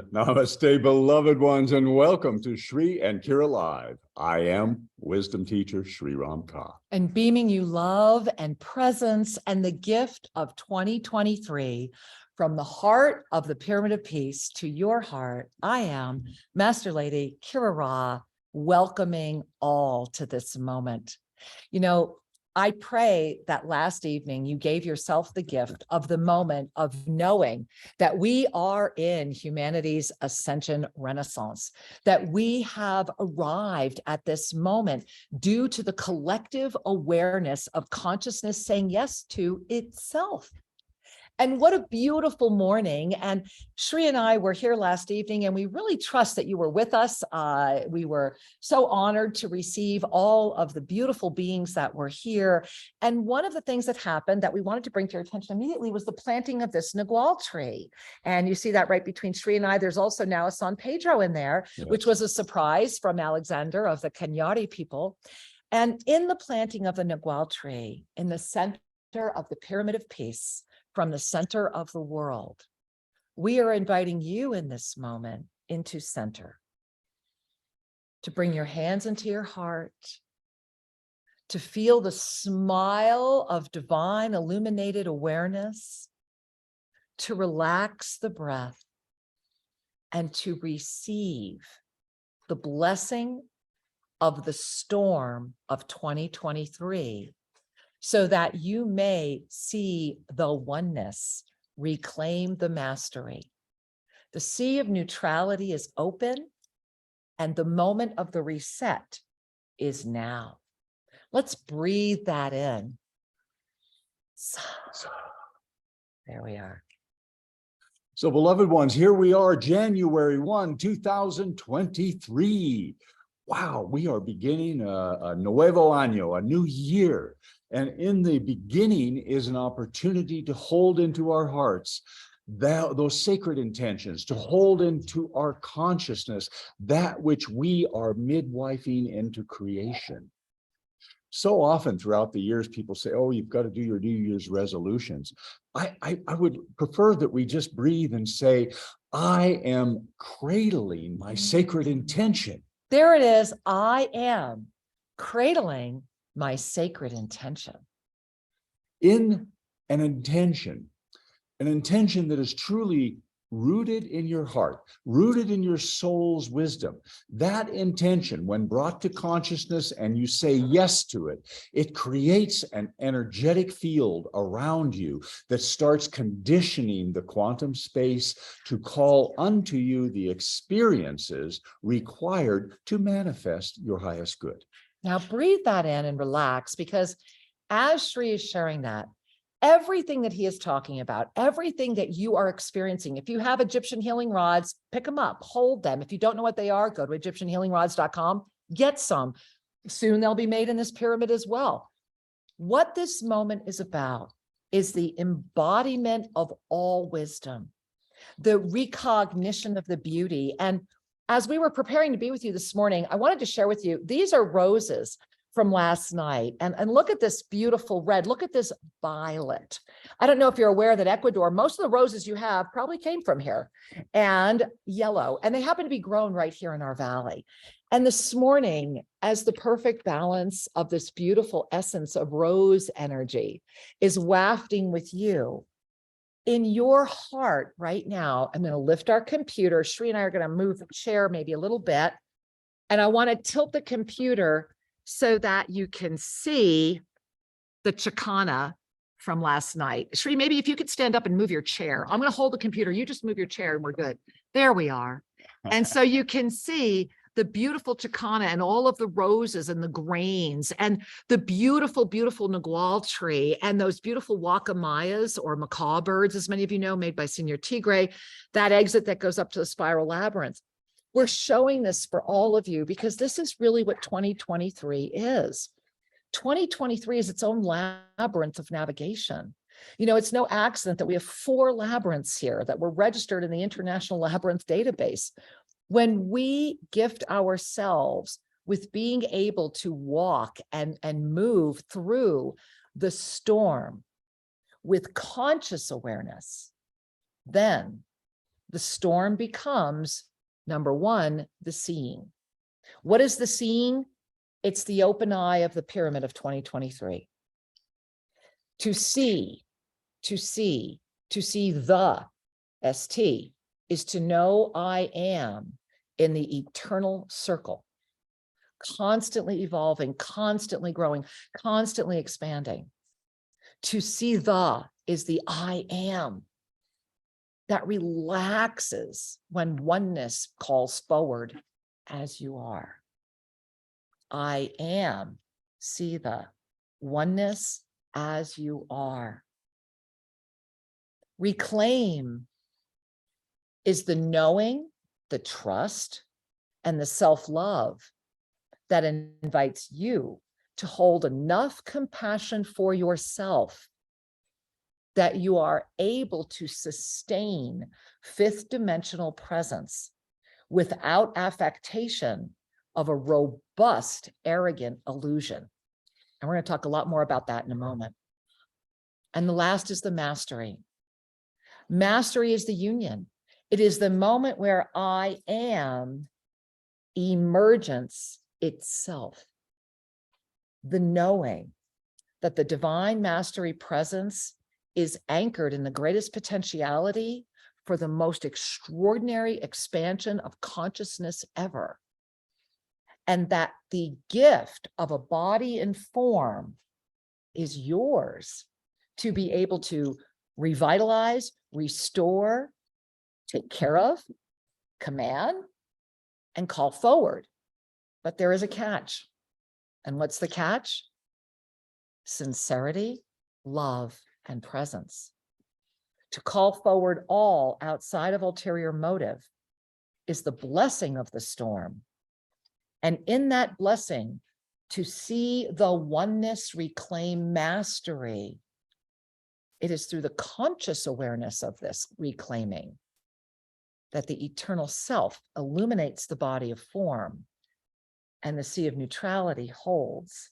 Namaste, beloved ones, and welcome to Shri and Kira Live. I am wisdom teacher Shri Ram Ka. And beaming you love and presence and the gift of 2023 from the heart of the Pyramid of Peace to your heart, I am Master Lady Kira Ra, welcoming all to this moment. You know, I pray that last evening you gave yourself the gift of the moment of knowing that we are in humanity's ascension renaissance, that we have arrived at this moment due to the collective awareness of consciousness saying yes to itself. And what a beautiful morning. And Shri and I were here last evening, and we really trust that you were with us. We were so honored to receive all of the beautiful beings that were here. And one of the things that happened that we wanted to bring to your attention immediately was the planting of this Nagual tree. And you see that right between Shri and I. There's also now a San Pedro in there, yes, which was a surprise from Alexander of the Kenyari people. And in the planting of the Nagual tree, in the center of the Pyramid of Peace, from the center of the world, we are inviting you in this moment into center, to bring your hands into your heart, to feel the smile of divine illuminated awareness, to relax the breath, and to receive the blessing of the storm of 2023, so that you may see the oneness, reclaim the mastery. The sea of neutrality is open, and the moment of the reset is now. Let's breathe that in. There we are. So, beloved ones, here we are, January 1, 2023. Wow, we are beginning a nuevo año, a new year. And in the beginning is an opportunity to hold into our hearts those sacred intentions, to hold into our consciousness that which we are midwifing into creation. So often throughout the years, people say, oh, you've got to do your New Year's resolutions. I would prefer that we just breathe and say, I am cradling my sacred intention. There it is. I am cradling my sacred intention. In an intention that is truly rooted in your heart, rooted in your soul's wisdom. That intention, when brought to consciousness and you say yes to it, it creates an energetic field around you that starts conditioning the quantum space to call unto you the experiences required to manifest your highest good. Now breathe that in and relax, because as Shri is sharing that, everything that he is talking about, everything that you are experiencing, if you have Egyptian healing rods, pick them up, hold them. If you don't know what they are, go to EgyptianHealingRods.com, get some. Soon they'll be made in this pyramid as well. What this moment is about is the embodiment of all wisdom, the recognition of the beauty. And as we were preparing to be with you this morning, I wanted to share with you, these are roses from last night. And look at this beautiful red. Look at this violet. I don't know if you're aware that Ecuador, most of the roses you have probably came from here, and yellow. And they happen to be grown right here in our valley. And this morning, as the perfect balance of this beautiful essence of rose energy is wafting with you, in your heart right now, I'm going to lift our computer. Shri and I are going to move the chair maybe a little bit. And I want to tilt the computer so that you can see the Chicana from last night. Shri, maybe if you could stand up and move your chair. I'm going to hold the computer. You just move your chair and we're good. There we are. And so you can see the beautiful Chicana and all of the roses and the grains and the beautiful, beautiful Nagual tree and those beautiful Wacamayas or macaw birds, as many of you know, made by Senor Tigre, that exit that goes up to the spiral labyrinth. We're showing this for all of you because this is really what 2023 is. 2023 is its own labyrinth of navigation. You know, it's no accident that we have 4 labyrinths here that were registered in the International Labyrinth Database. When we gift ourselves with being able to walk and move through the storm with conscious awareness, then the storm becomes, number one, the seeing. What is the seeing? It's the open eye of the pyramid of 2023. To see the ST is to know I am in the eternal circle, constantly evolving, constantly growing, constantly expanding. To see the is the I am that relaxes when oneness calls forward as you are. I am, see the oneness as you are. Reclaim is the knowing, the trust, and the self-love that invites you to hold enough compassion for yourself that you are able to sustain fifth dimensional presence without affectation of a robust, arrogant illusion. And we're going to talk a lot more about that in a moment. And the last is the mastery. Mastery is the union. It is the moment where I am emergence itself. The knowing that the divine mastery presence is anchored in the greatest potentiality for the most extraordinary expansion of consciousness ever. And that the gift of a body and form is yours to be able to revitalize, restore, take care of, command, and call forward. But there is a catch. And what's the catch? Sincerity, love, and presence. To call forward all outside of ulterior motive is the blessing of the storm. And in that blessing, to see the oneness reclaim mastery, it is through the conscious awareness of this reclaiming that the eternal self illuminates the body of form and the sea of neutrality holds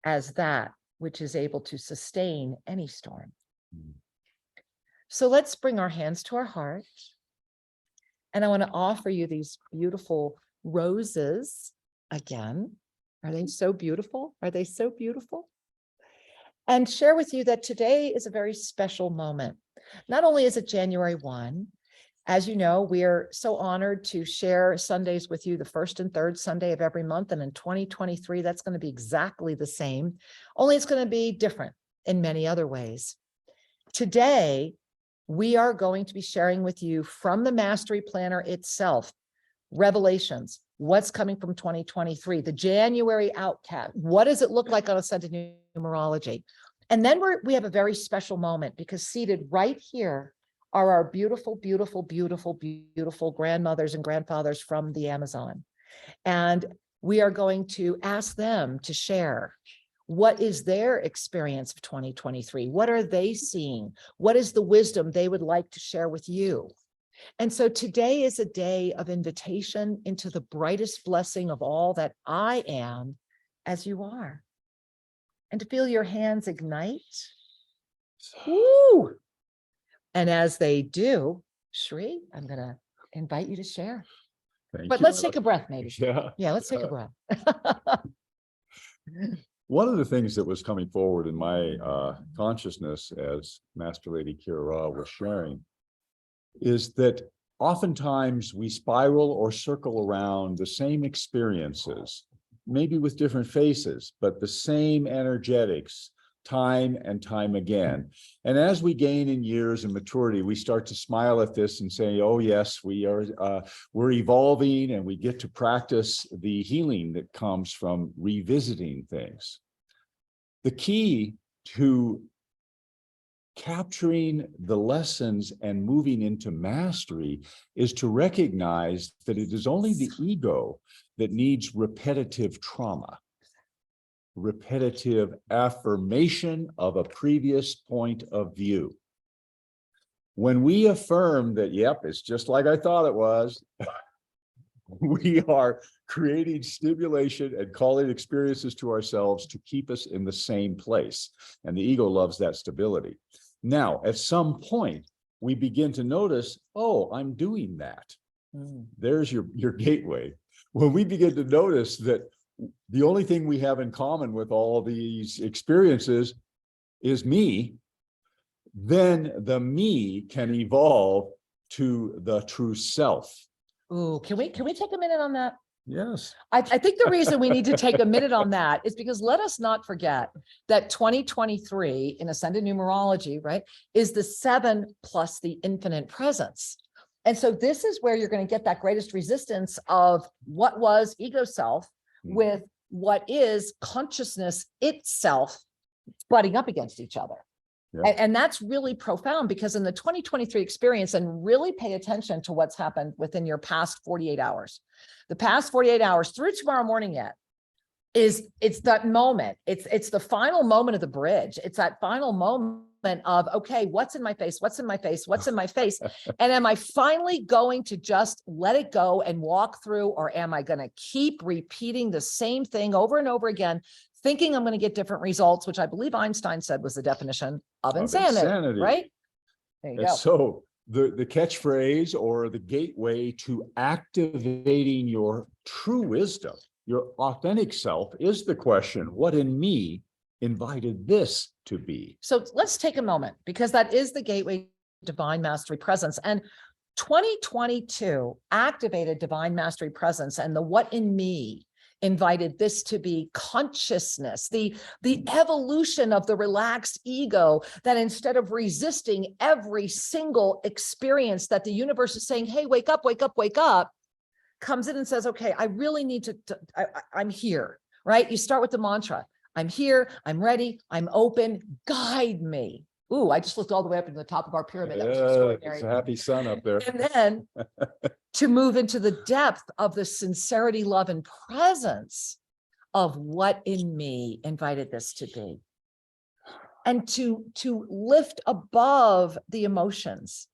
as that which is able to sustain any storm. So let's bring our hands to our heart. And I want to offer you these beautiful roses again. Are they so beautiful? Are they so beautiful? And share with you that today is a very special moment. Not only is it January 1, as you know, we are so honored to share Sundays with you, the first and third Sunday of every month. And in 2023, that's going to be exactly the same, only it's going to be different in many other ways. Today, we are going to be sharing with you from the Mastery Planner itself, revelations, what's coming from 2023, the January outcast. What does it look like on Ascended Numerology? And then we have a very special moment because seated right here are our beautiful, beautiful, beautiful, beautiful grandmothers and grandfathers from the Amazon. And we are going to ask them to share what is their experience of 2023? What are they seeing? What is the wisdom they would like to share with you? And so today is a day of invitation into the brightest blessing of all that I am as you are. And to feel your hands ignite. Woo! And as they do, Shri, I'm going to invite you to share. But let's take a breath, maybe. Yeah, let's take a breath. One of the things that was coming forward in my consciousness as Master Lady Kira was sharing is that oftentimes we spiral or circle around the same experiences, maybe with different faces, but the same energetics, time and time again. And as we gain in years and maturity, we start to smile at this and say, oh yes, we're evolving and we get to practice the healing that comes from revisiting things. The key to capturing the lessons and moving into mastery is to recognize that it is only the ego that needs repetitive trauma, repetitive affirmation of a previous point of view. When we affirm that, yep, it's just like I thought it was, we are creating stimulation and calling experiences to ourselves to keep us in the same place. And the ego loves that stability. Now, at some point, we begin to notice, oh, I'm doing that. There's your gateway. When we begin to notice that the only thing we have in common with all these experiences is me, then the me can evolve to the true self. Ooh, can we take a minute on that? Yes. I think the reason we need to take a minute on that is because let us not forget that 2023 in Ascended Numerology, right, is the 7 plus the infinite presence. And so this is where you're going to get that greatest resistance of what was ego self with what is consciousness itself butting up against each other. Yeah. And that's really profound, because in the 2023 experience, and really pay attention to what's happened within your past 48 hours, the past 48 hours through tomorrow morning yet, it's that moment. It's the final moment of the bridge. It's that final moment of, okay, what's in my face? What's in my face? What's in my face? And am I finally going to just let it go and walk through, or am I going to keep repeating the same thing over and over again, thinking I'm going to get different results, which I believe Einstein said was the definition of insanity, right? There you go. So the catchphrase or the gateway to activating your true wisdom, your authentic self, is the question, what in me invited this to be? So let's take a moment, because that is the gateway to divine mastery presence. And 2022 activated divine mastery presence, and the what in me invited this to be consciousness, the evolution of the relaxed ego, that instead of resisting every single experience that the universe is saying, hey, wake up, wake up, wake up, comes in and says, okay, I really need I'm here, right? You start with the mantra, I'm here, I'm ready, I'm open, guide me. Ooh, I just looked all the way up into the top of our pyramid. That was extraordinary. It's a happy sun up there. And then to move into the depth of the sincerity, love, and presence of what in me invited this to be. And to lift above the emotions,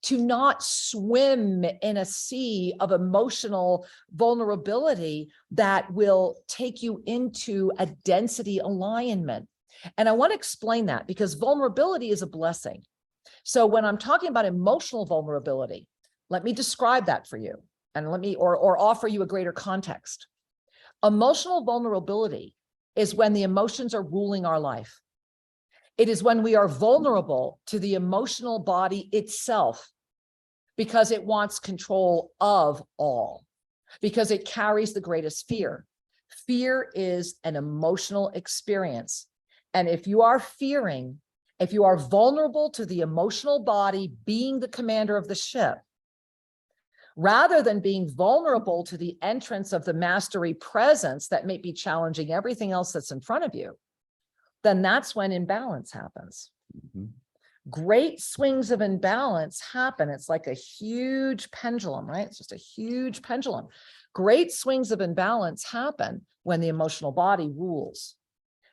to not swim in a sea of emotional vulnerability that will take you into a density alignment. And I want to explain that, because vulnerability is a blessing. So when I'm talking about emotional vulnerability, let me describe that for you, and let me or offer you a greater context. Emotional vulnerability is when the emotions are ruling our life. It is when we are vulnerable to the emotional body itself, because it wants control of all, because it carries the greatest fear. Fear is an emotional experience. And if you are fearing, if you are vulnerable to the emotional body being the commander of the ship, rather than being vulnerable to the entrance of the mastery presence that may be challenging everything else that's in front of you, then that's when imbalance happens. Great swings of imbalance happen. It's like a huge pendulum, right? It's just a huge pendulum. Great swings of imbalance happen when the emotional body rules.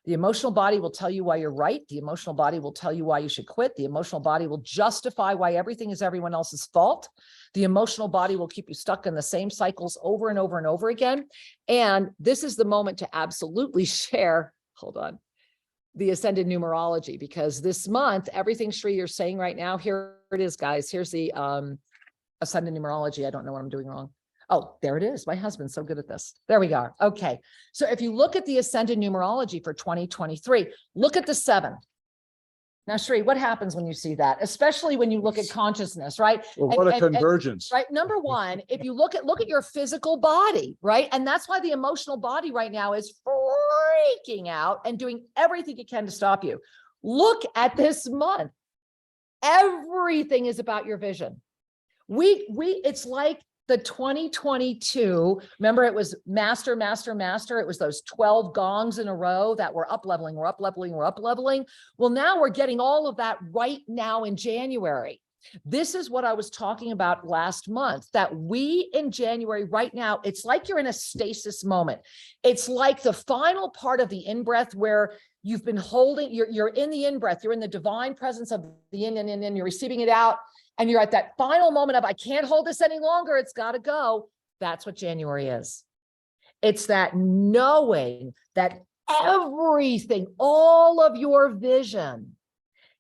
The emotional body will tell you why you're right. The emotional body will tell you why you should quit. The emotional body will justify why everything is everyone else's fault. The emotional body will keep you stuck in the same cycles over and over and over again. And this is the moment to absolutely share, hold on, the Ascended Numerology, because this month, everything, Shri, you're saying right now, here it is, guys. Here's the Ascended Numerology. I don't know what I'm doing wrong. Oh, there it is. My husband's so good at this. There we go. Okay. So if you look at the Ascended Numerology for 2023, look at the 7. Now, Shri, what happens when you see that? Especially when you look at consciousness, right? Well, what a convergence. Right. Number one, if you look at your physical body, right? And that's why the emotional body right now is freaking out and doing everything it can to stop you. Look at this month. Everything is about your vision. It's like the 2022, remember it was master, master, master. It was those 12 gongs in a row that were up leveling, we're up leveling, we're up leveling. Well, now we're getting all of that right now in January. This is what I was talking about last month, that we in January right now, it's like you're in a stasis moment. It's like the final part of the in-breath where you've been holding, you're in the in-breath, you're in the divine presence of the in, you're receiving it out. And you're at that final moment of, I can't hold this any longer. It's got to go. That's what January is. It's that knowing that everything, all of your vision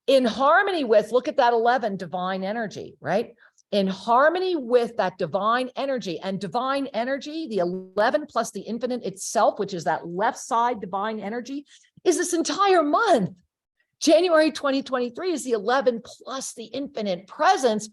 in harmony with, look at that 11, divine energy, right? In harmony with that divine energy, and divine energy, the 11 plus the infinite itself, which is that left side divine energy, is this entire month. January 2023 is the 11 plus the infinite presence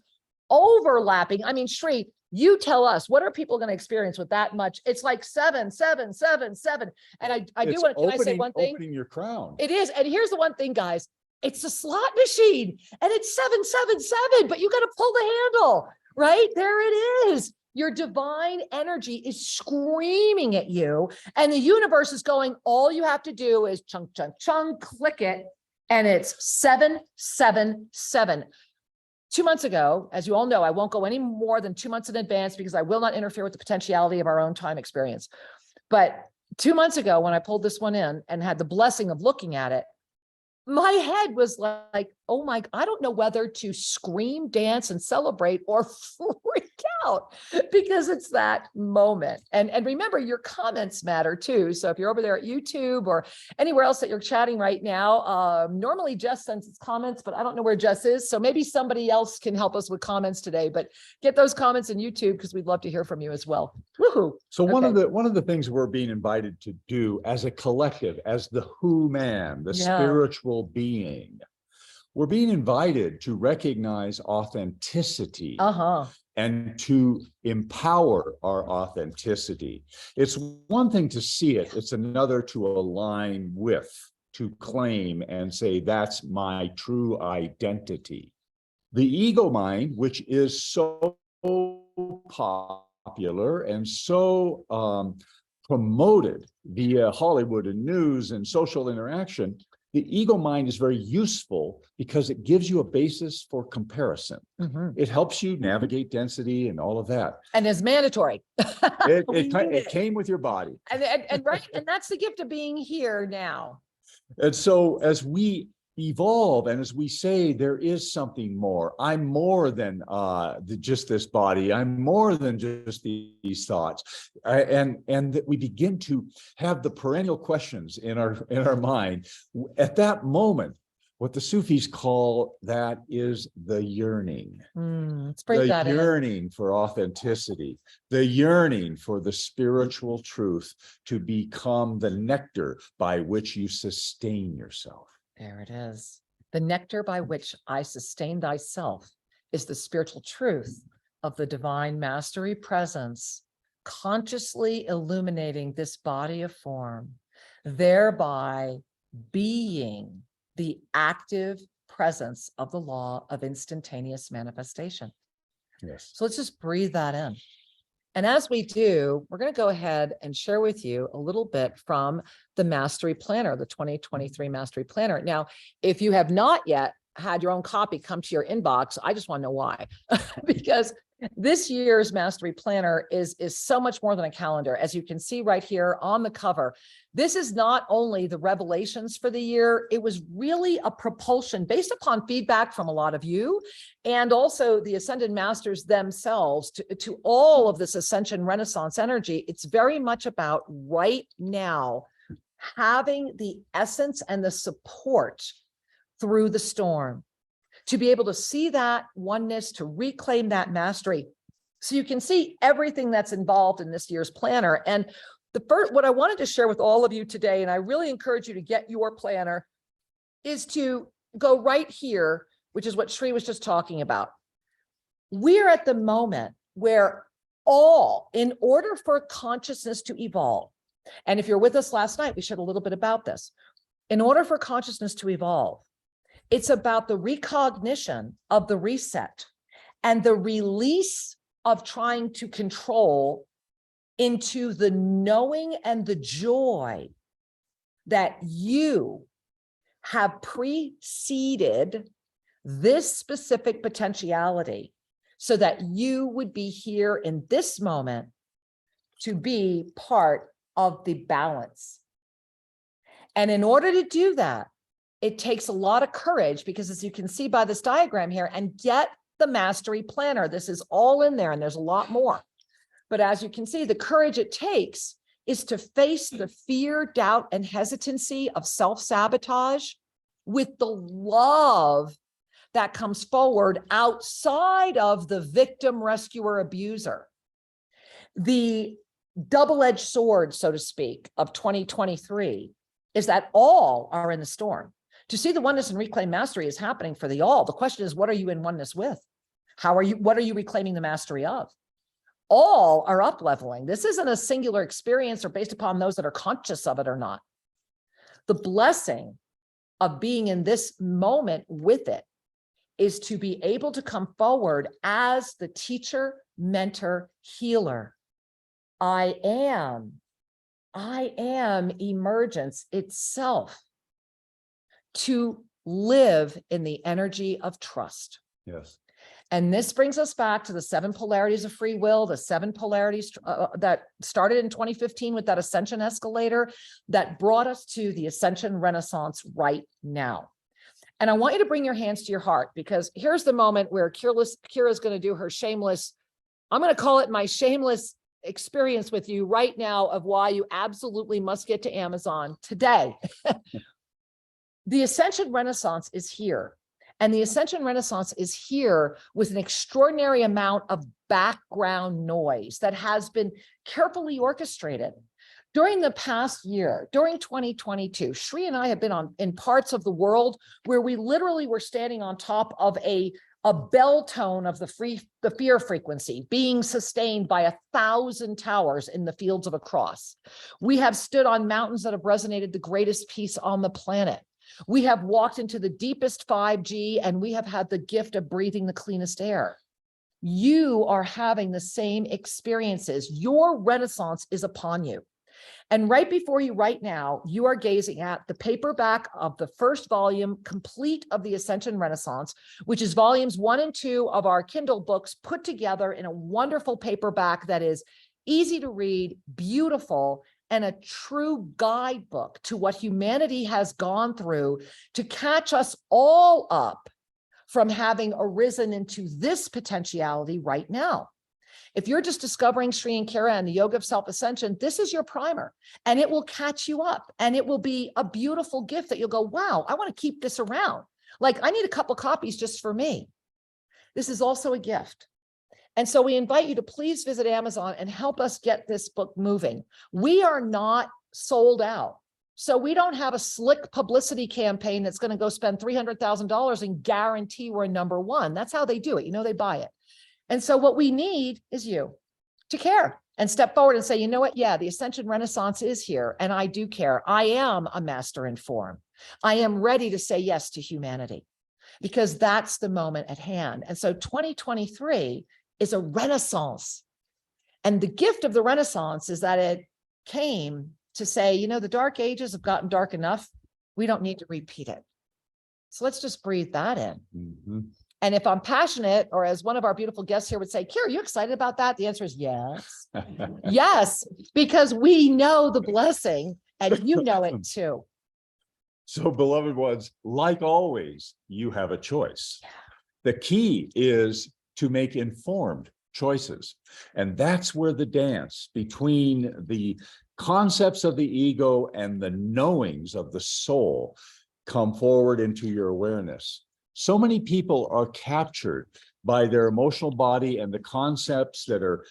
overlapping. I mean, Shri, you tell us, what are people going to experience with that much? It's like 7, 7, 7, 7. And I do want to, can I say one thing? Opening your crown. It is. And here's the one thing, guys. It's a slot machine and it's 777, but you got to pull the handle, right? There it is. Your divine energy is screaming at you, and the universe is going, all you have to do is chunk, chunk, chunk, click it. And it's 777. 2 months ago, as you all know, I won't go any more than 2 months in advance because I will not interfere with the potentiality of our own time experience. But 2 months ago, when I pulled this one in and had the blessing of looking at it, my head was like, oh my, I don't know whether to scream, dance, and celebrate or freak out, because it's that moment. And remember, your comments matter too. So if you're over there at YouTube or anywhere else that you're chatting right now, normally Jess sends its comments, but I don't know where Jess is. So maybe somebody else can help us with comments today, but get those comments in YouTube because we'd love to hear from you as well. Woohoo. So one of the things we're being invited to do as a collective, as the who man, the spiritual being, we're being invited to recognize authenticity and to empower our authenticity. It's one thing to see it, it's another to align with, to claim and say, that's my true identity. The ego mind, which is so popular and so promoted via Hollywood and news and social interaction, the ego mind is very useful because it gives you a basis for comparison. It helps you navigate density and all of that. And is mandatory. It came with your body. And right, and that's the gift of being here now. And so as we evolve and as we say, there is something more. I'm more than just this body. I'm more than just these thoughts. And that we begin to have the perennial questions in our mind. At that moment, what the Sufis call that is the yearning. Let's break that in. The yearning for authenticity, the yearning for the spiritual truth to become the nectar by which you sustain yourself. There it is. The nectar by which I sustain thyself is the spiritual truth of the divine mastery presence, consciously illuminating this body of form, thereby being the active presence of the law of instantaneous manifestation. Yes. So let's just breathe that in. And as we do, we're going to go ahead and share with you a little bit from the Mastery Planner, the 2023 Mastery Planner. Now, if you have not yet had your own copy come to your inbox, I just want to know why. Because this year's Mastery Planner is so much more than a calendar. As you can see right here on the cover, this is not only the revelations for the year, it was really a propulsion based upon feedback from a lot of you and also the Ascended Masters themselves to all of this Ascension Renaissance energy. It's very much about right now having the essence and the support through the storm, to be able to see that oneness, to reclaim that mastery. So you can see everything that's involved in this year's planner. And the first, what I wanted to share with all of you today, and I really encourage you to get your planner, is to go right here, which is what Shri was just talking about. We're at the moment where in order for consciousness to evolve, and if you're with us last night, we shared a little bit about this. In order for consciousness to evolve, it's about the recognition of the reset and the release of trying to control into the knowing and the joy that you have preceded this specific potentiality so that you would be here in this moment to be part of the balance. And in order to do that, it takes a lot of courage because, as you can see by this diagram here, and get the Mastery Planner, this is all in there and there's a lot more. But as you can see, the courage it takes is to face the fear, doubt, and hesitancy of self-sabotage with the love that comes forward outside of the victim, rescuer, abuser. The double-edged sword, so to speak, of 2023 is that all are in the storm. To see the oneness and reclaim mastery is happening for the all. The question is, what are you in oneness with? What are you reclaiming the mastery of? All are up leveling. This isn't a singular experience or based upon those that are conscious of it or not. The blessing of being in this moment with it is to be able to come forward as the teacher, mentor, healer. I am emergence itself, to live in the energy of trust. Yes. And this brings us back to the 7 polarities of free will, the 7 polarities that started in 2015 with that ascension escalator that brought us to the ascension renaissance right now. And I want you to bring your hands to your heart, because here's the moment where Kira's going to do her shameless, I'm going to call it my shameless experience with you right now of why you absolutely must get to Amazon today. The Ascension Renaissance is here. And the Ascension Renaissance is here with an extraordinary amount of background noise that has been carefully orchestrated. During the past year, during 2022, Shri and I have been in parts of the world where we literally were standing on top of a bell tone of the fear frequency being sustained by 1,000 towers in the fields of a cross. We have stood on mountains that have resonated the greatest peace on the planet. We have walked into the deepest 5G, and we have had the gift of breathing the cleanest air. You are having the same experiences. Your renaissance is upon you. And right before you right now, you are gazing at the paperback of the first volume, complete, of the Ascension Renaissance, which is volumes 1 and 2 of our Kindle books put together in a wonderful paperback that is easy to read, beautiful, and a true guidebook to what humanity has gone through to catch us all up from having arisen into this potentiality right now. If you're just discovering Shri and Kira and the Yoga of Self-Ascension, this is your primer, and it will catch you up, and it will be a beautiful gift that you'll go, wow, I want to keep this around. Like, I need a couple copies just for me. This is also a gift. And so we invite you to please visit Amazon and help us get this book moving. We are not sold out. So we don't have a slick publicity campaign that's going to go spend $300,000 and guarantee we're number 1. That's how they do it. You know, they buy it. And so what we need is you to care and step forward and say, you know what? Yeah, the Ascension Renaissance is here, and I do care. I am a master in form. I am ready to say yes to humanity, because that's the moment at hand. And so 2023 is a renaissance. And the gift of the Renaissance is that it came to say, you know, the dark ages have gotten dark enough. We don't need to repeat it. So let's just breathe that in. Mm-hmm. And if I'm passionate, or as one of our beautiful guests here would say, Kira, are you excited about that? The answer is yes. Yes, because we know the blessing and you know it too. So, beloved ones, like always, you have a choice. The key is to make informed choices. And that's where the dance between the concepts of the ego and the knowings of the soul come forward into your awareness. So many people are captured by their emotional body and the concepts that are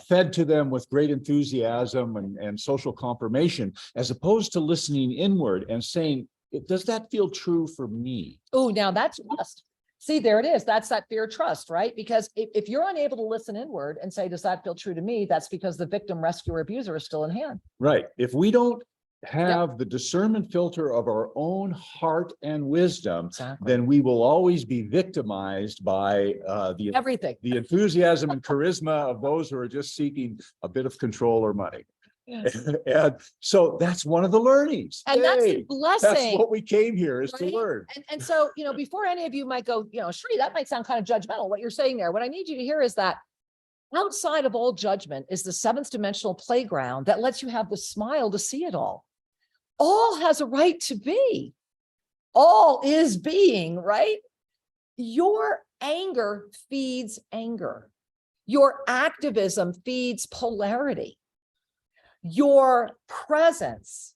fed to them with great enthusiasm and social confirmation, as opposed to listening inward and saying, does that feel true for me? Oh, now that's trust. See, there it is. That's that fear trust, right? Because if you're unable to listen inward and say, does that feel true to me? That's because the victim, rescuer, abuser is still in hand. Right. If we don't have the discernment filter of our own heart and wisdom, then we will always be victimized by everything, the enthusiasm and charisma of those who are just seeking a bit of control or money. Yes. And so that's one of the learnings. And that's the blessing. That's what we came here is right? to learn. And so, you know, before any of you might go, you know, Shri, that might sound kind of judgmental, what you're saying there. What I need you to hear is that outside of all judgment is the 7th dimensional playground that lets you have the smile to see it all. All has a right to be. All is being, right? Your anger feeds anger. Your activism feeds polarity. Your presence,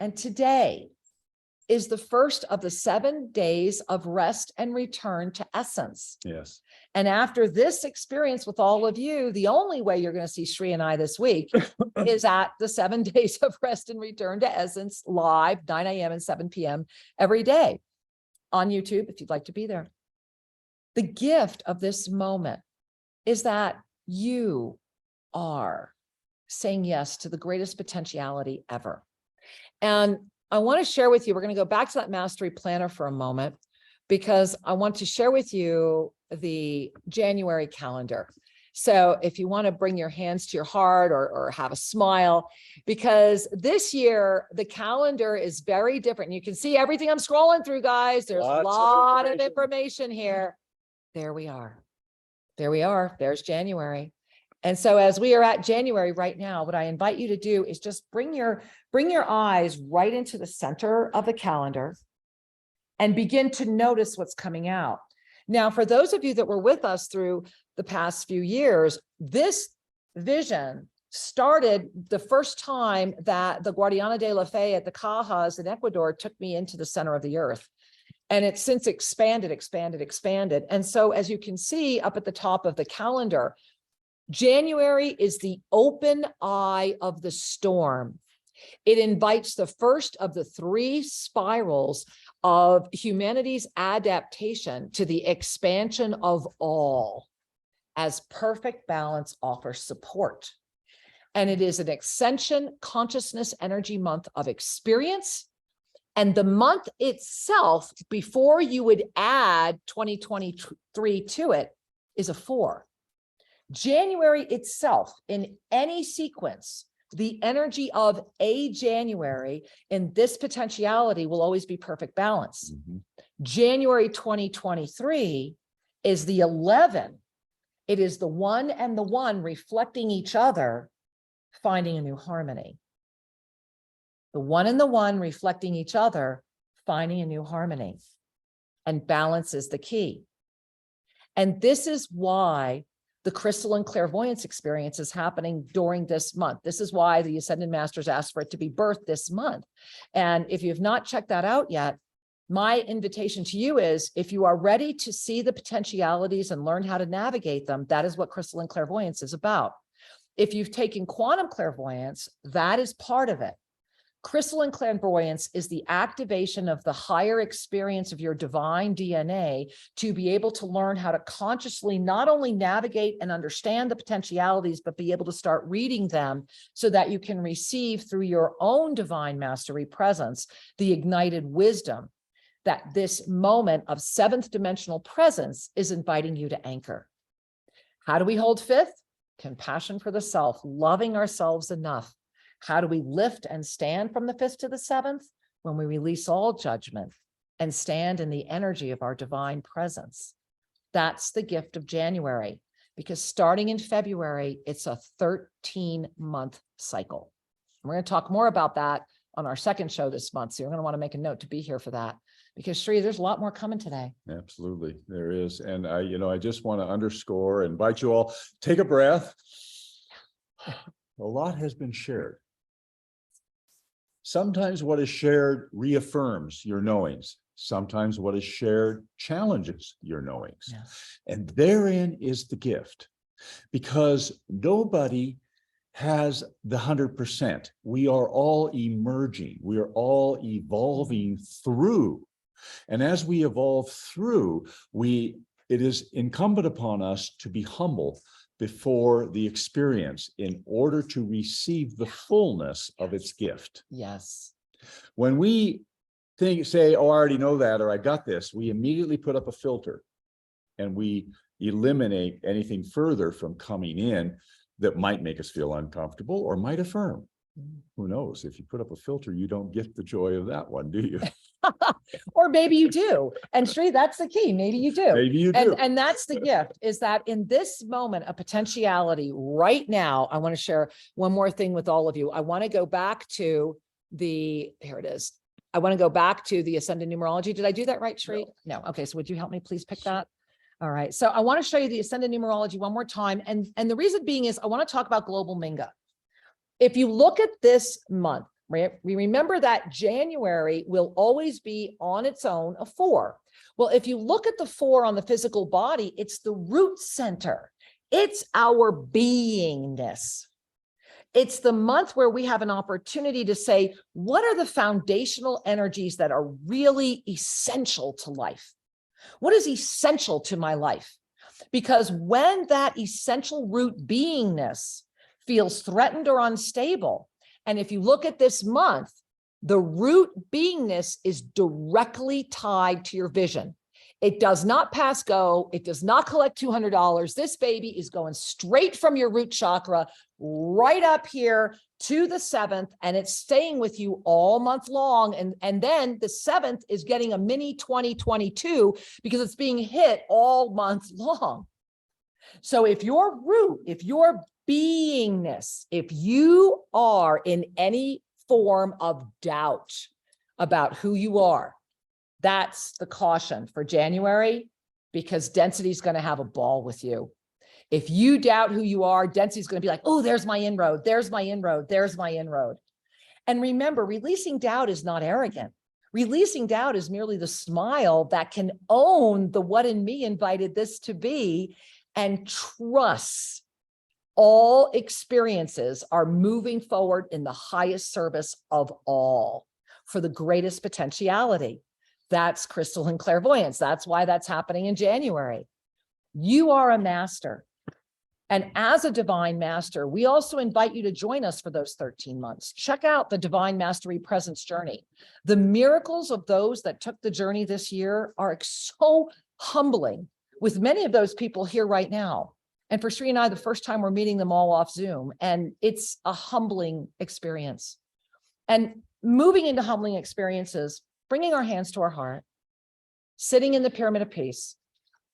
and today, is the first of the 7 days of rest and return to essence. Yes. And after this experience with all of you, the only way you're going to see Sri and I this week is at the 7 days of rest and return to essence live, 9 a.m. and 7 p.m. every day on YouTube, if you'd like to be there. The gift of this moment is that you are saying yes to the greatest potentiality ever. And I want to share with you, we're going to go back to that mastery planner for a moment, because I want to share with you the January calendar. So if you want to bring your hands to your heart or have a smile, because this year, the calendar is very different. You can see everything I'm scrolling through, guys. There's a lot of information here. There we are. There we are. There's January. And so as we are at January right now, what I invite you to do is just bring your eyes right into the center of the calendar and begin to notice what's coming out. Now, for those of you that were with us through the past few years, this vision started the first time that the Guardiana de la Fe at the Cajas in Ecuador took me into the center of the earth. And it's since expanded. And so as you can see up at the top of the calendar, January is the open eye of the storm. It invites the first of the 3 spirals of humanity's adaptation to the expansion of all, as perfect balance offers support. And it is an ascension consciousness energy month of experience. And the month itself, before you would add 2023 to it, is a 4. January itself, in any sequence, the energy of a January in this potentiality will always be perfect balance. Mm-hmm. January 2023 is the 11. It is the 1 and the 1 reflecting each other, finding a new harmony. The 1 and the 1 reflecting each other, finding a new harmony. And balance is the key. And this is why the Crystalline Clairvoyance experience is happening during this month. This is why the Ascended Masters asked for it to be birthed this month. And if you have not checked that out yet, my invitation to you is, if you are ready to see the potentialities and learn how to navigate them, that is what Crystalline Clairvoyance is about. If you've taken quantum clairvoyance, that is part of it. Crystalline clairvoyance is the activation of the higher experience of your divine DNA to be able to learn how to consciously not only navigate and understand the potentialities, but be able to start reading them so that you can receive through your own divine mastery presence the ignited wisdom that this moment of 7th dimensional presence is inviting you to anchor. How do we hold 5th? Compassion for the self, loving ourselves enough. How do we lift and stand from the 5th to the 7th? When we release all judgment and stand in the energy of our divine presence. That's the gift of January, because starting in February, it's a 13-month cycle. We're going to talk more about that on our second show this month. So you're going to want to make a note to be here for that, because Sri, there's a lot more coming today. Absolutely, there is. And I just want to underscore, invite you all, take a breath. A lot has been shared. Sometimes what is shared reaffirms your knowings. Sometimes what is shared challenges your knowings. Yeah. And therein is the gift, because nobody has the 100%. We are all emerging. We are all evolving through. And as we evolve through, it is incumbent upon us to be humble before the experience in order to receive the fullness of its gift. Yes. When we say, oh, I already know that, or I got this, we immediately put up a filter and we eliminate anything further from coming in that might make us feel uncomfortable or might affirm. Who knows? If you put up a filter, you don't get the joy of that one, do you? Or maybe you do. And Sri, that's the key. Maybe you do. Maybe you do. And that's the gift, is that in this moment of potentiality right now, I want to share one more thing with all of you. I want to go back to here it is. I want to go back to the Ascended Numerology. Did I do that right, Sri? No. Okay. So would you help me please pick that? All right. So I want to show you the Ascended Numerology one more time. And the reason being is I want to talk about global Minga. If you look at this month, We remember that January will always be on its own a 4. Well, if you look at the 4 on the physical body, it's the root center. It's our beingness. It's the month where we have an opportunity to say, what are the foundational energies that are really essential to life? What is essential to my life? Because when that essential root beingness feels threatened or unstable, and if you look at this month, the root beingness is directly tied to your vision. It does not pass go. It does not collect $200. This baby is going straight from your root chakra right up here to the 7th, and it's staying with you all month long. And then the 7th is getting a mini 2022 because it's being hit all month long. So if your root, if your beingness, if you are in any form of doubt about who you are, that's the caution for January, because density is going to have a ball with you. If you doubt who you are, density is going to be like, oh, there's my inroad, there's my inroad, there's my inroad. And remember, releasing doubt is not arrogant. Releasing doubt is merely the smile that can own the what in me invited this to be and trust all experiences are moving forward in the highest service of all for the greatest potentiality. That's crystalline clairvoyance. That's why that's happening in January. You are a master. And as a divine master, we also invite you to join us for those 13 months. Check out the Divine Mastery Presence Journey. The miracles of those that took the journey this year are so humbling, with many of those people here right now. And for Sri and I, the first time we're meeting them all off Zoom, and it's a humbling experience. And moving into humbling experiences, bringing our hands to our heart, sitting in the Pyramid of Peace.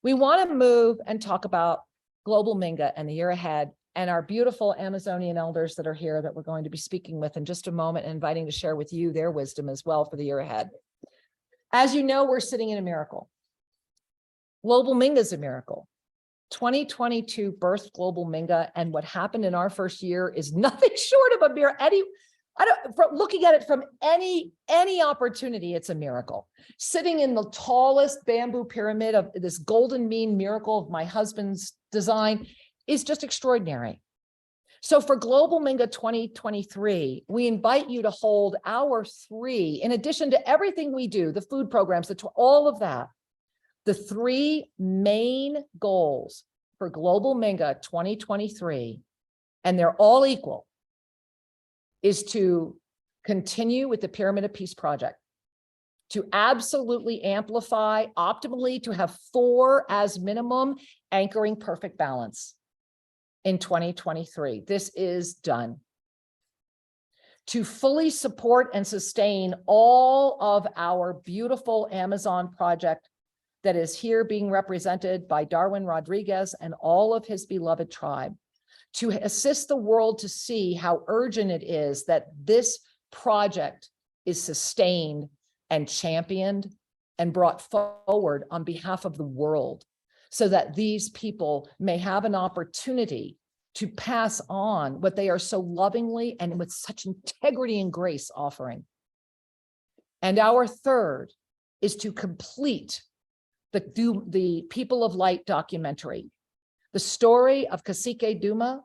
We want to move and talk about Global Minga and the year ahead, and our beautiful Amazonian elders that are here that we're going to be speaking with in just a moment and inviting to share with you their wisdom as well for the year ahead. As you know, we're sitting in a miracle. Global Minga is a miracle. 2022 birthed Global Minga, and what happened in our first year is nothing short of a miracle. Looking at it from any opportunity, it's a miracle. Sitting in the tallest bamboo pyramid of this golden mean miracle of my husband's design is just extraordinary. So for Global Minga 2023, we invite you to hold our 3, in addition to everything we do, the food programs, all of that, the 3 main goals for Global Minga 2023, and they're all equal, is to continue with the Pyramid of Peace project, to absolutely amplify, optimally to have 4 as minimum, anchoring perfect balance in 2023. This is done. To fully support and sustain all of our beautiful Amazon project that is here being represented by Darwin Rodriguez and all of his beloved tribe, to assist the world to see how urgent it is that this project is sustained and championed and brought forward on behalf of the world, so that these people may have an opportunity to pass on what they are so lovingly and with such integrity and grace offering. And our 3rd is to complete the People of Light documentary. The story of Cacique Duma,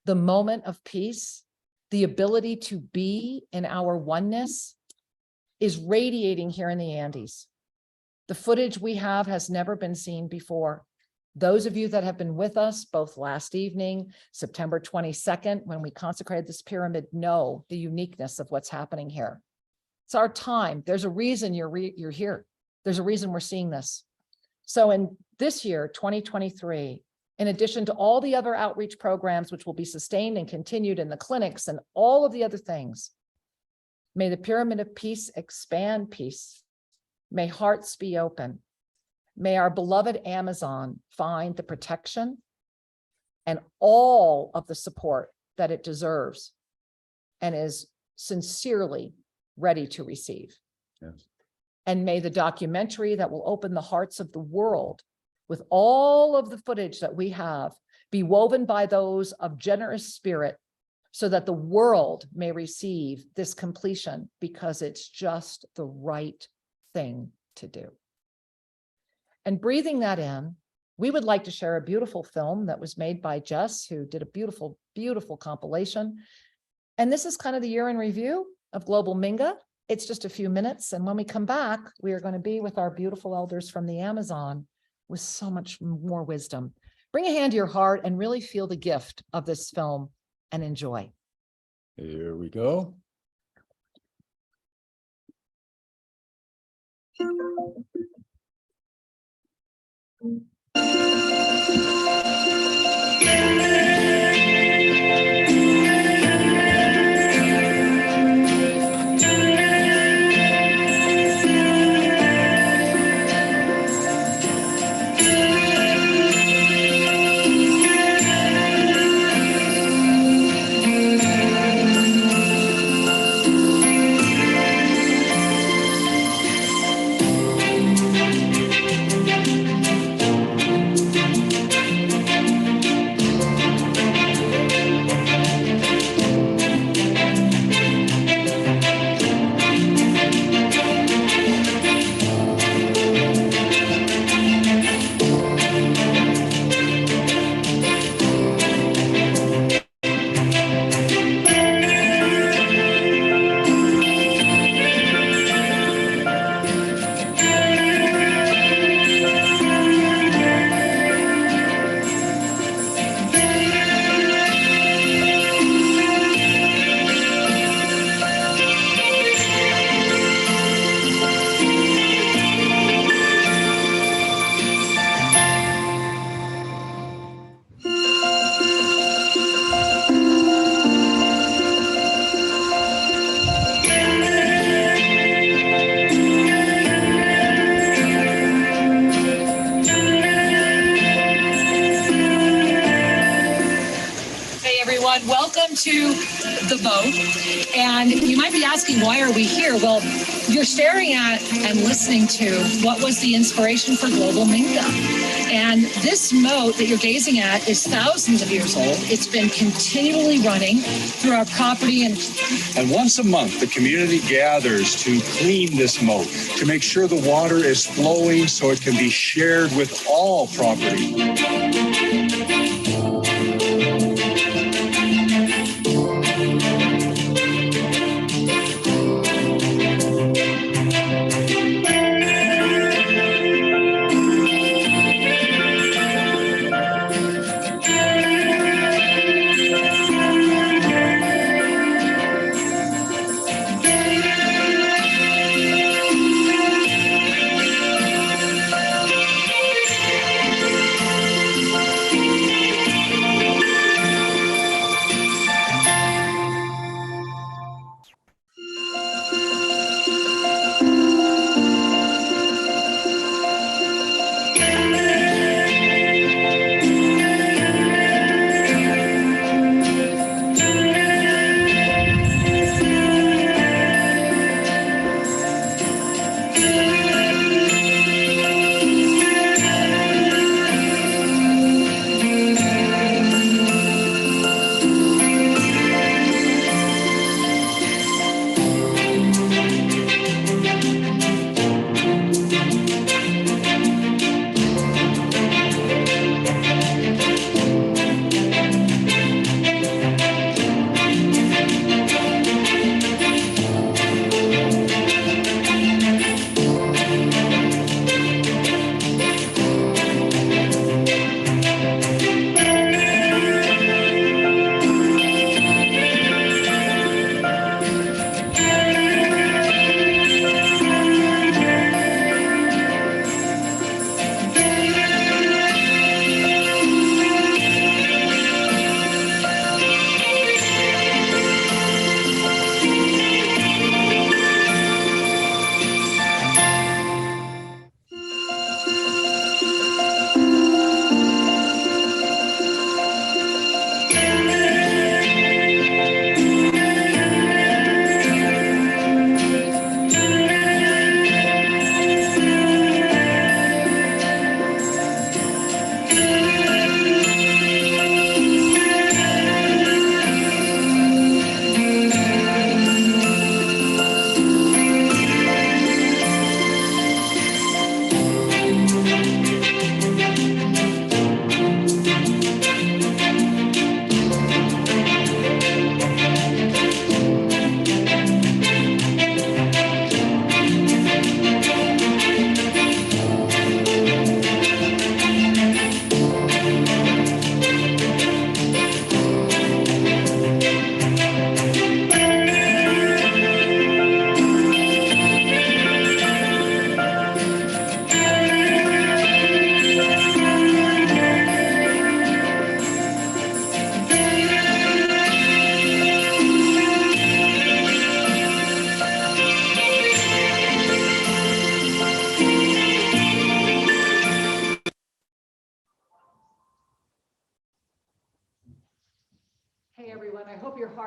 the moment of peace, the ability to be in our oneness, is radiating here in the Andes. The footage we have has never been seen before. Those of you that have been with us both last evening, September 22nd, when we consecrated this pyramid, know the uniqueness of what's happening here. It's our time. There's a reason you're here. There's a reason we're seeing this. So in this year, 2023, in addition to all the other outreach programs, which will be sustained and continued in the clinics and all of the other things, may the Pyramid of Peace expand peace. May hearts be open. May our beloved Amazon find the protection and all of the support that it deserves and is sincerely ready to receive. Yes. And may the documentary that will open the hearts of the world with all of the footage that we have be woven by those of generous spirit, so that the world may receive this completion because it's just the right thing to do. And breathing that in, we would like to share a beautiful film that was made by Jess, who did a beautiful, beautiful compilation. And this is kind of the year in review of Global Minga. It's just a few minutes. And when we come back, we are going to be with our beautiful elders from the Amazon with so much more wisdom. Bring a hand to your heart and really feel the gift of this film and enjoy. Here we go. Welcome to the boat. And you might be asking, why are we here? Well, you're staring at and listening to what was the inspiration for Global Minga. And this moat that you're gazing at is thousands of years old. It's been continually running through our property. And once a month, the community gathers to clean this moat, to make sure the water is flowing so it can be shared with all property.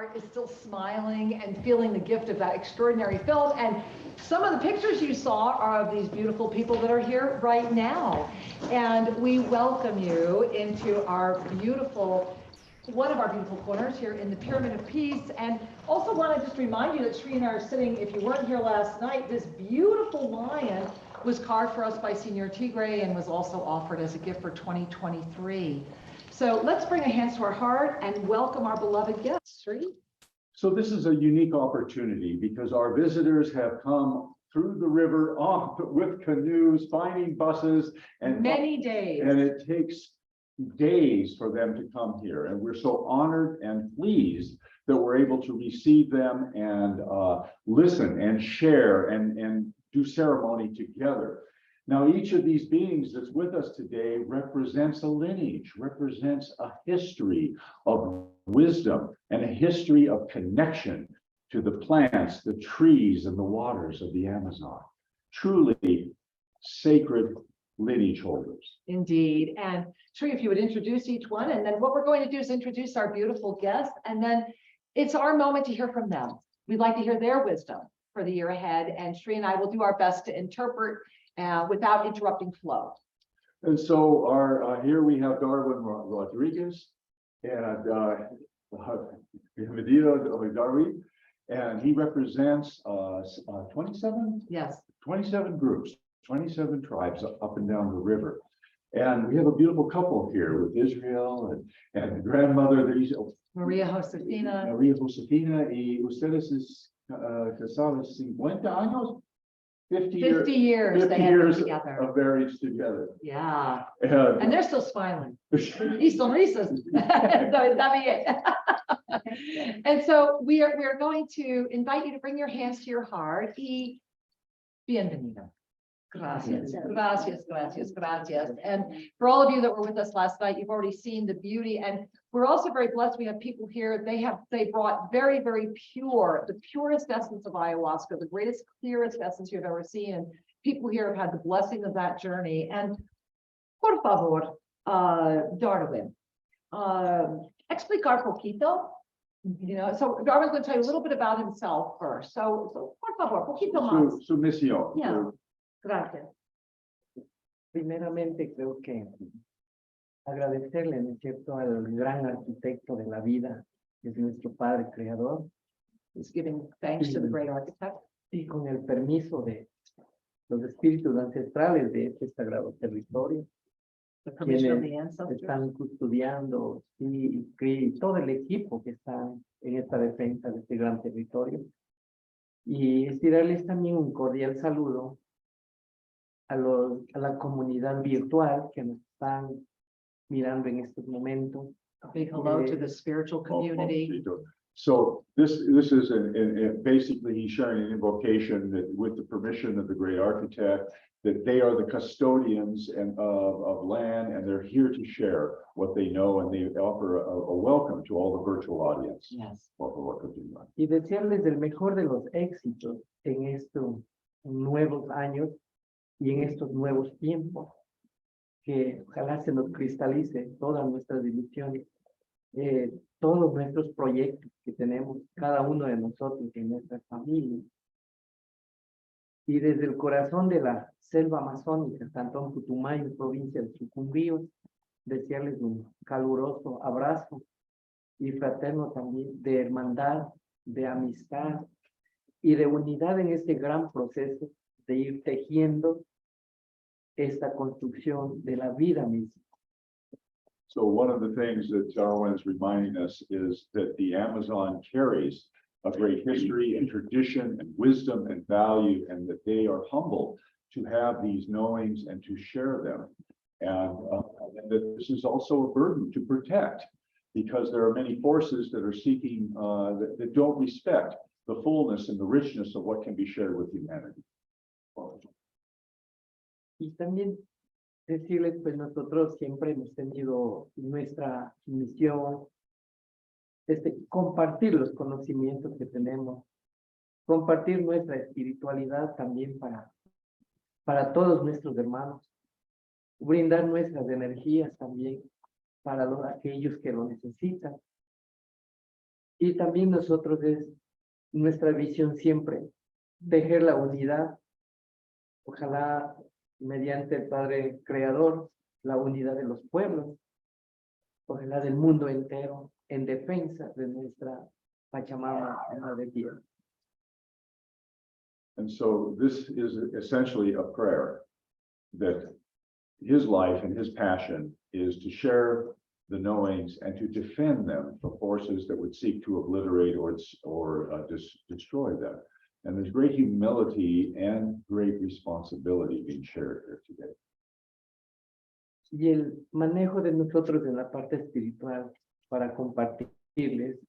heart is still smiling and feeling the gift of that extraordinary film. And some of the pictures you saw are of these beautiful people that are here right now. And we welcome you into our beautiful, one of our beautiful corners here in the Pyramid of Peace. And also want to just remind you that Sri and I are sitting, if you weren't here last night, this beautiful lion was carved for us by Senor Tigre and was also offered as a gift for 2023. So let's bring our hands to our heart and welcome our beloved guests. Sri? So this is a unique opportunity because our visitors have come through the river off with canoes, finding buses, and many days. And it takes days for them to come here. And we're so honored and pleased that we're able to receive them and listen and share and do ceremony together. Now, each of these beings that's with us today represents a lineage, represents a history of wisdom and a history of connection to the plants, the trees, and the waters of the Amazon. Truly sacred lineage holders. Indeed. And Sri, if you would introduce each one, and then what we're going to do is introduce our beautiful guests, and then it's our moment to hear from them. We'd like to hear their wisdom for the year ahead, and Sri and I will do our best to interpret without interrupting flow. And so our here we have Darwin Rodriguez and bienvenido Darwin, and he represents 27? Yes. 27 groups, 27 tribes up and down the river. And we have a beautiful couple here with Israel and the grandmother that he's Maria Josefina. Maria Josefina, y ustedes casados 50 años? 50 years they have been together. Of marriage together. Yeah. And they're still smiling. Y sonrisas. And so we are going to invite you to bring your hands to your heart. Y bienvenido. Gracias, gracias, gracias, gracias. And for all of you that were with us last night, you've already seen the beauty. And we're also very blessed. We have people here. They brought very, very pure, the purest essence of ayahuasca, the greatest, clearest essence you've ever seen. And people here have had the blessing of that journey. And por favor, Darwin, explicar poquito. You know, so Darwin's going to tell you a little bit about himself first. So por favor, poquito más. Su misión. Yeah. Gracias. Primeramente creo que agradecerle, ¿no es cierto?, al gran arquitecto de la vida, que es nuestro Padre Creador. He's giving thanks to the great architect. Y con el permiso de los espíritus ancestrales de este sagrado territorio, The permission of the quienes ancestors. están custodiando y todo el equipo que está en esta defensa de este gran territorio. Y estirarles también un cordial saludo a la comunidad virtual que nos están mirando en estos momentos. A big hello to the spiritual community. So this is basically he's sharing an invocation that with the permission of the great architect, that they are the custodians of land, and they're here to share what they know, and they offer a welcome to all the virtual audience. Yes. Y desearles el mejor de los éxitos en estos nuevos años y en estos nuevos tiempos, que ojalá se nos cristalice todas nuestras ilusiones, todos nuestros proyectos que tenemos, cada uno de nosotros en nuestras familias. Y desde el corazón de la selva amazónica, Cantón Putumayo, provincia de Sucumbíos, desearles un caluroso abrazo y fraterno también de hermandad, de amistad y de unidad en este gran proceso de ir tejiendo esta construcción de la vida misma. So one of the things that Darwin is reminding us is that the Amazon carries a great history and tradition and wisdom and value, and that they are humbled to have these knowings and to share them. And that this is also a burden to protect, because there are many forces that are seeking, that don't respect the fullness and the richness of what can be shared with humanity. Y también decirles, pues nosotros siempre hemos tenido nuestra misión, compartir los conocimientos que tenemos, compartir nuestra espiritualidad también para todos nuestros hermanos, brindar nuestras energías también para aquellos que lo necesitan. Y también nosotros es nuestra visión siempre, tejer la unidad, ojalá mediante el Padre Creador, la unidad de los pueblos, ojalá del mundo entero, en defensa de nuestra Pachamama, Madre Tierra. And so this is essentially a prayer that his life and his passion is to share the knowings and to defend them from forces that would seek to obliterate or destroy them. And there's great humility and great responsibility being shared here today. Y el manejo de nosotros en la parte espiritual para compartirles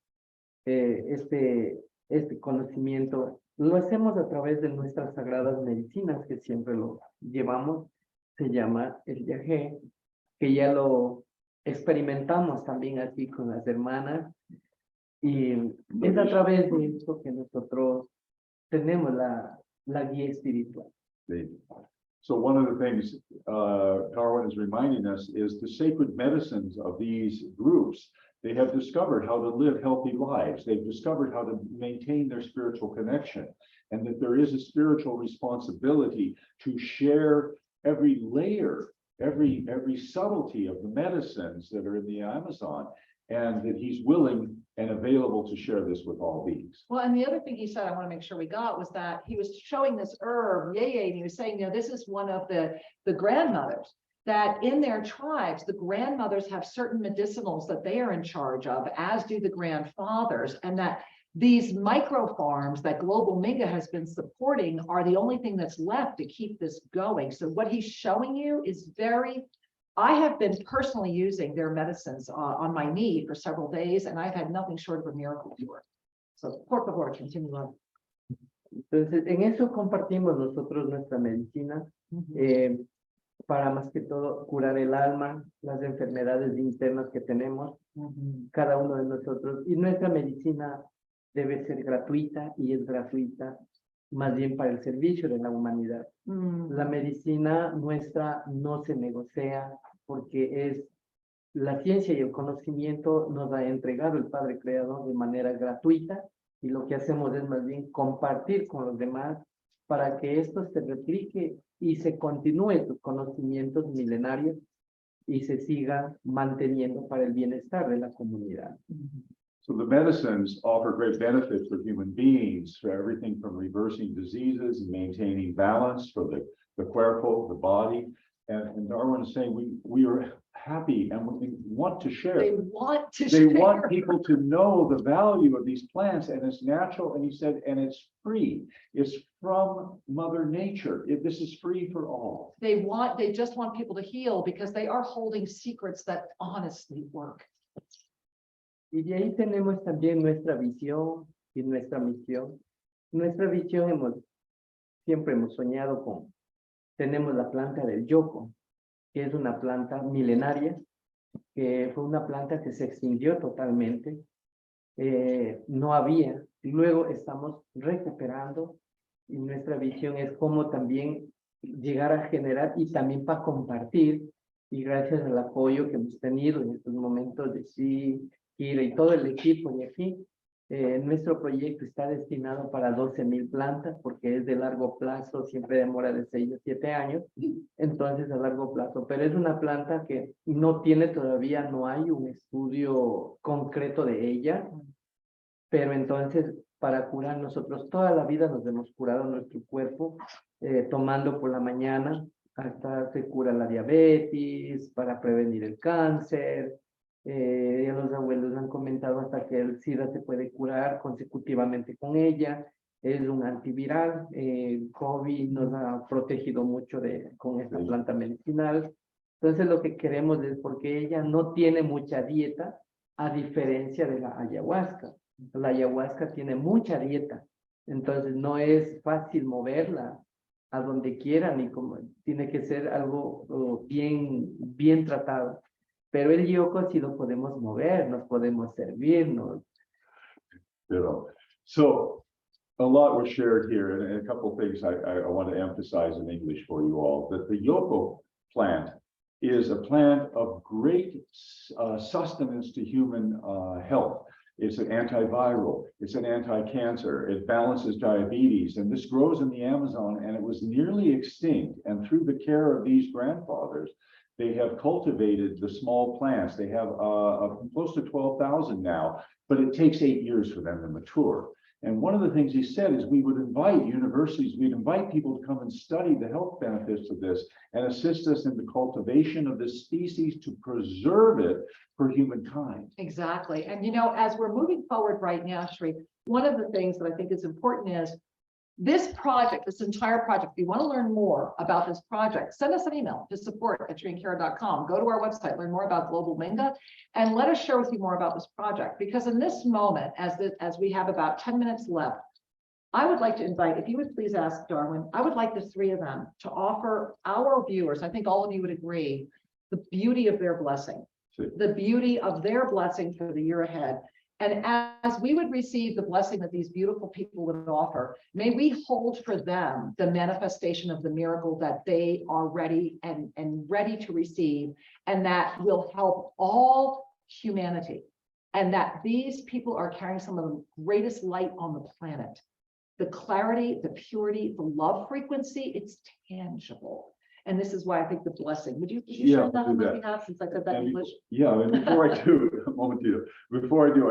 este conocimiento, lo hacemos a través de nuestras sagradas medicinas que siempre lo llevamos, se llama el yagé, que ya lo experimentamos también aquí con las hermanas, y es a través de esto que nosotros tenemos la guía espiritual. So one of the things Darwin is reminding us is the sacred medicines of these groups. They have discovered how to live healthy lives. They've discovered how to maintain their spiritual connection, and that there is a spiritual responsibility to share every layer, every subtlety of the medicines that are in the Amazon, and that he's willing and available to share this with all beings. Well, and the other thing he said, I want to make sure we got, was that he was showing this herb, yay, and he was saying, this is one of the grandmothers, that in their tribes, the grandmothers have certain medicinals that they are in charge of, as do the grandfathers, and that these micro farms that Global Minga has been supporting are the only thing that's left to keep this going. So what he's showing you is I have been personally using their medicines on my knee for several days, and I've had nothing short of a miracle cure. So, por favor, continue on. Entonces, en eso compartimos nosotros nuestra medicina, para más que todo curar el alma, las enfermedades internas que tenemos, cada uno de nosotros. Y nuestra medicina debe ser gratuita, y es gratuita más bien para el servicio de la humanidad. La medicina nuestra no se negocia, porque es la ciencia y el conocimiento nos ha entregado el Padre Creador de manera gratuita, y lo que hacemos es más bien compartir con los demás para que esto se replique y se continúe sus conocimientos milenarios y se siga manteniendo para el bienestar de la comunidad. So the medicines offer great benefits for human beings, for everything from reversing diseases and maintaining balance for the cuerpo, the body. And Darwin is saying we are happy and we want to share. They want to They share. want people to know the value of these plants, and it's natural. And he said, and it's free. It's from Mother Nature. This is free for all. They just want people to heal because they are holding secrets that honestly work. Y de ahí tenemos también nuestra visión y nuestra misión. Nuestra visión siempre hemos soñado tenemos la planta del yoco, que es una planta milenaria, que fue una planta que se extinguió totalmente, no había, y luego estamos recuperando, y nuestra visión es cómo también llegar a generar y también para compartir, y gracias al apoyo que hemos tenido en estos momentos de Kira y todo el equipo de aquí, nuestro proyecto está destinado para 12,000 plantas, porque es de largo plazo, siempre demora de 6 a 7 años, entonces a largo plazo, pero es una planta que no hay un estudio concreto de ella, pero entonces para curar nosotros toda la vida nos hemos curado nuestro cuerpo, tomando por la mañana, hasta se cura la diabetes, para prevenir el cáncer. Ya los abuelos han comentado hasta que el SIDA se puede curar consecutivamente con ella. Es un antiviral. COVID nos ha protegido mucho con esta planta medicinal. Entonces lo que queremos es, porque ella no tiene mucha dieta, a diferencia de la ayahuasca. La ayahuasca tiene mucha dieta, entonces no es fácil moverla a donde quieran, y como tiene que ser algo bien tratado. Pero el yoco sí lo podemos mover, nos podemos servirnos. So a lot was shared here, and a couple of things I want to emphasize in English for you all, that the yoco plant is a plant of great sustenance to human health. It's an antiviral. It's an anti-cancer. It balances diabetes. And this grows in the Amazon, and it was nearly extinct. And through the care of these grandfathers, they have cultivated the small plants. They have close to 12,000 now, but it takes 8 years for them to mature. And one of the things he said is we would invite universities, we'd invite people to come and study the health benefits of this and assist us in the cultivation of this species to preserve it for humankind. Exactly. And, as we're moving forward right now, Shri, one of the things that I think is important is this project, this entire project. If you want to learn more about this project, send us an email to support@shriandkara.com. Go to our website, learn more about Global Minga, and let us share with you more about this project. Because in this moment, as we have about 10 minutes left, I would like to invite, if you would please ask Darwin, I would like the three of them to offer our viewers, I think all of you would agree, the beauty of their blessing, the beauty of their blessing for the year ahead. And as we would receive the blessing that these beautiful people would offer, may we hold for them the manifestation of the miracle that they are ready and ready to receive, and that will help all humanity. And that these people are carrying some of the greatest light on the planet. The clarity, the purity, the love frequency, it's tangible. And this is why I think the blessing. Would you share that on my behalf, since I said that in English? Yeah, and before I do,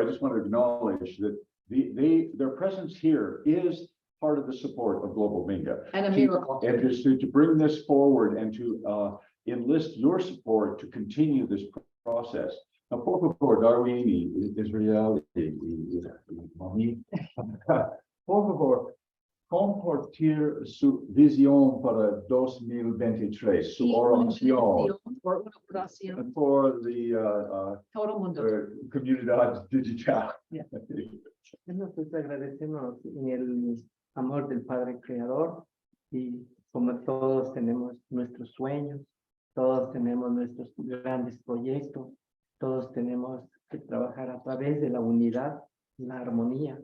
I just want to acknowledge that their presence here is part of the support of Global Minga. And a miracle. And just to bring this forward and to enlist your support to continue this process. Now, por favor, Darwin y Israel y Mami, por favor, compartir su visión para 2023, su oración por la Todo mundo. comunidad digital. Yeah. Nosotros agradecemos en el amor del Padre Creador, y como todos tenemos nuestros sueños, todos tenemos nuestros grandes proyectos, todos tenemos que trabajar a través de la unidad, la armonía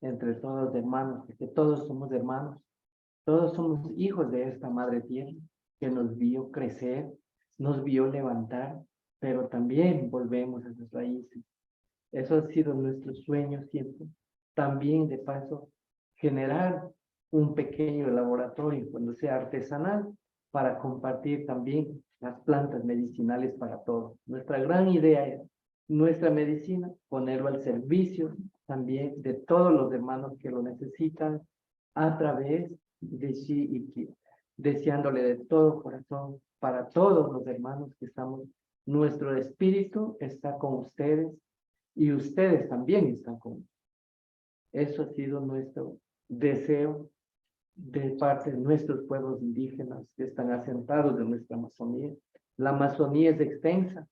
entre todos los hermanos, porque todos somos hermanos, todos somos hijos de esta Madre Tierra que nos vio crecer, nos vio levantar, pero también volvemos a sus raíces. Eso ha sido nuestro sueño siempre. También, de paso, generar un pequeño laboratorio, cuando sea artesanal, para compartir también las plantas medicinales para todos. Nuestra gran idea es nuestra medicina, ponerlo al servicio también de todos los hermanos que lo necesitan, a través de Shi y Ki, deseándole de todo corazón para todos los hermanos que estamos. Nuestro espíritu está con ustedes y ustedes también están con nosotros. Eso ha sido nuestro deseo de parte de nuestros pueblos indígenas que están asentados en nuestra Amazonía. La Amazonía es extensa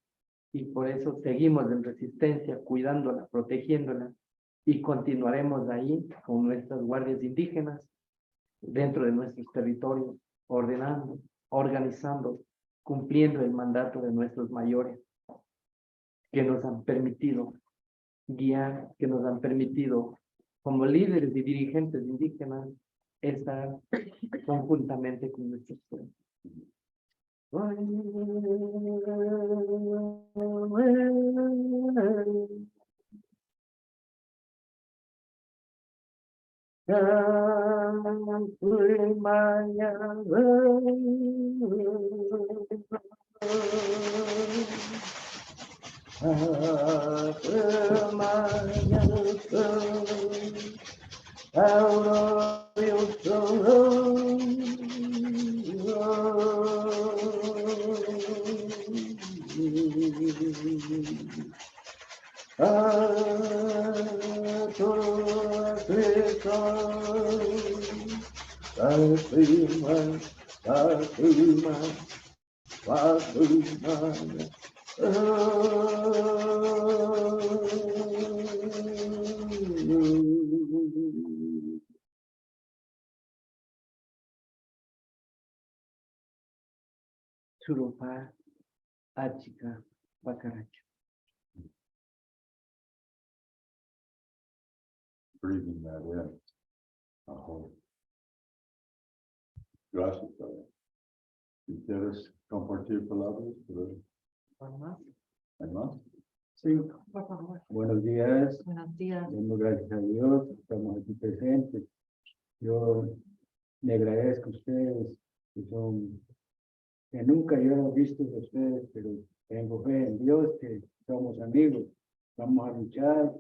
y por eso seguimos en resistencia, cuidándola, protegiéndola, y continuaremos ahí con nuestras guardias indígenas dentro de nuestros territorios, ordenando, organizando, cumpliendo el mandato de nuestros mayores que nos han permitido guiar, que nos han permitido como líderes y dirigentes indígenas estar conjuntamente con nuestros pueblos. Churupa, Achika, Bacaracha. Breathing that in. Gracias, Padre. ¿Quieres compartir palabras? ¿Hay más? Sí, Por favor. buenos días. Buenos días. Damos gracias a Dios, estamos aquí presentes. Yo le agradezco a ustedes, que nunca yo he visto a ustedes, pero tengo fe en Dios, que somos amigos. Vamos a luchar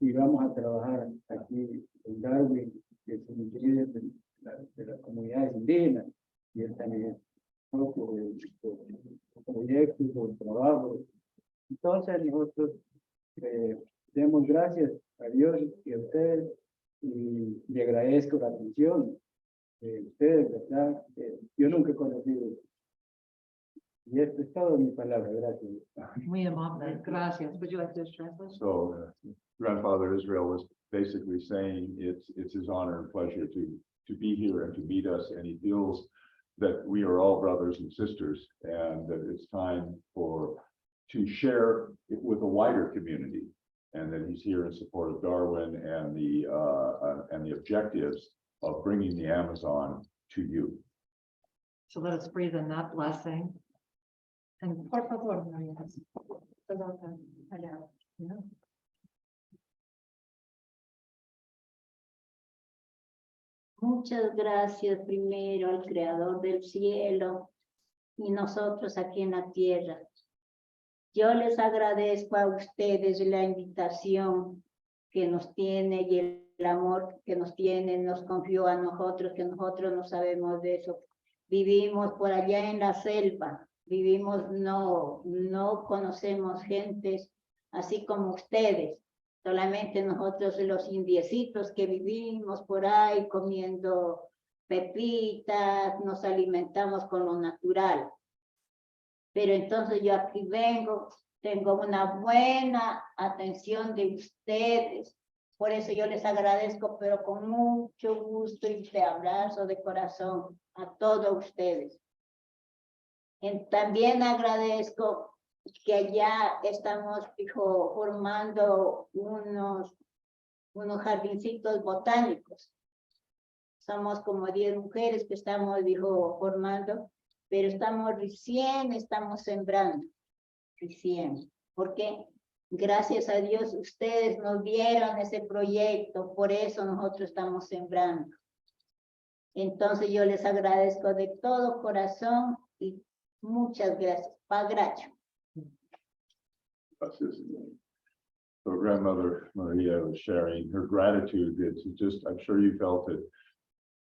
y vamos a trabajar aquí en Darwin, que es un líder de las comunidades indígenas, y él también poco de proyectos, de trabajo. Entonces nosotros demos gracias a Dios y a ustedes, y le agradezco la atención de ustedes, ¿verdad? Yo nunca he conocido. Y esto es todo mi palabra, gracias. Muy amable. Gracias. Would you like to translate? So Grandfather Israel was basically saying it's his honor and pleasure to be here and to meet us, and he feels that we are all brothers and sisters, and that it's time to share it with a wider community, and that he's here in support of Darwin and the objectives of bringing the Amazon to you. So let us breathe in that blessing. And por favor, Maria. Yeah. Muchas gracias primero al Creador del cielo y nosotros aquí en la tierra. Yo les agradezco a ustedes la invitación que nos tiene y el amor que nos tiene, nos confió a nosotros, que nosotros no sabemos de eso. Vivimos por allá en la selva, no conocemos gentes así como ustedes. Solamente nosotros los indiecitos que vivimos por ahí comiendo pepitas, nos alimentamos con lo natural. Pero entonces yo aquí vengo, tengo una buena atención de ustedes. Por eso yo les agradezco, pero con mucho gusto y de abrazo de corazón a todos ustedes. También agradezco que allá estamos formando unos jardincitos botánicos. Somos como 10 mujeres que estamos formando, pero estamos sembrando, recién. Porque gracias a Dios ustedes nos dieron ese proyecto, por eso nosotros estamos sembrando. Entonces yo les agradezco de todo corazón y muchas gracias. Pagracho. So Grandmother Maria was sharing her gratitude. It's just, I'm sure you felt it,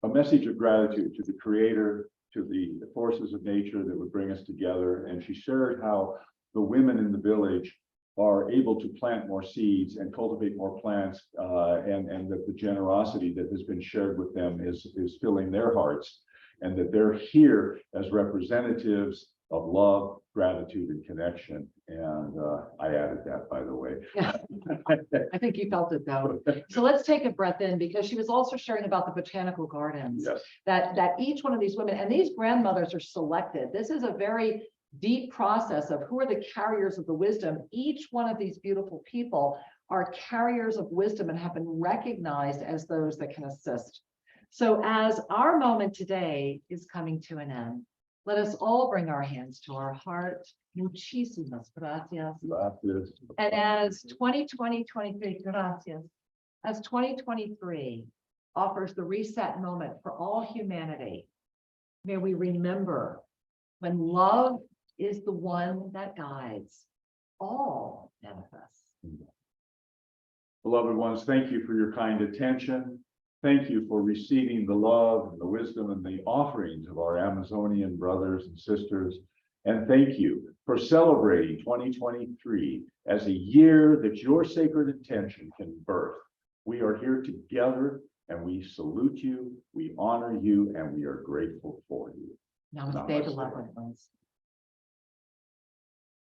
a message of gratitude to the Creator, to the forces of nature that would bring us together. And she shared how the women in the village are able to plant more seeds and cultivate more plants, and that the generosity that has been shared with them is filling their hearts, and that they're here as representatives of love, gratitude, and connection. And I added that, by the way. Yeah. I think you felt it though. So let's take a breath in, because she was also sharing about the botanical gardens. Yes. That each one of these women, and these grandmothers are selected. This is a very deep process of who are the carriers of the wisdom. Each one of these beautiful people are carriers of wisdom and have been recognized as those that can assist. So as our moment today is coming to an end, let us all bring our hands to our heart. Muchísimas gracias. Gracias. And as 2023, gracias, as 2023 offers the reset moment for all humanity, may we remember when love is the one that guides, all manifests. Beloved ones, thank you for your kind attention. Thank you for receiving the love and the wisdom and the offerings of our Amazonian brothers and sisters. And thank you for celebrating 2023 as a year that your sacred intention can birth. We are here together and we salute you, we honor you, and we are grateful for you. Namaste, Namaste. beloved ones.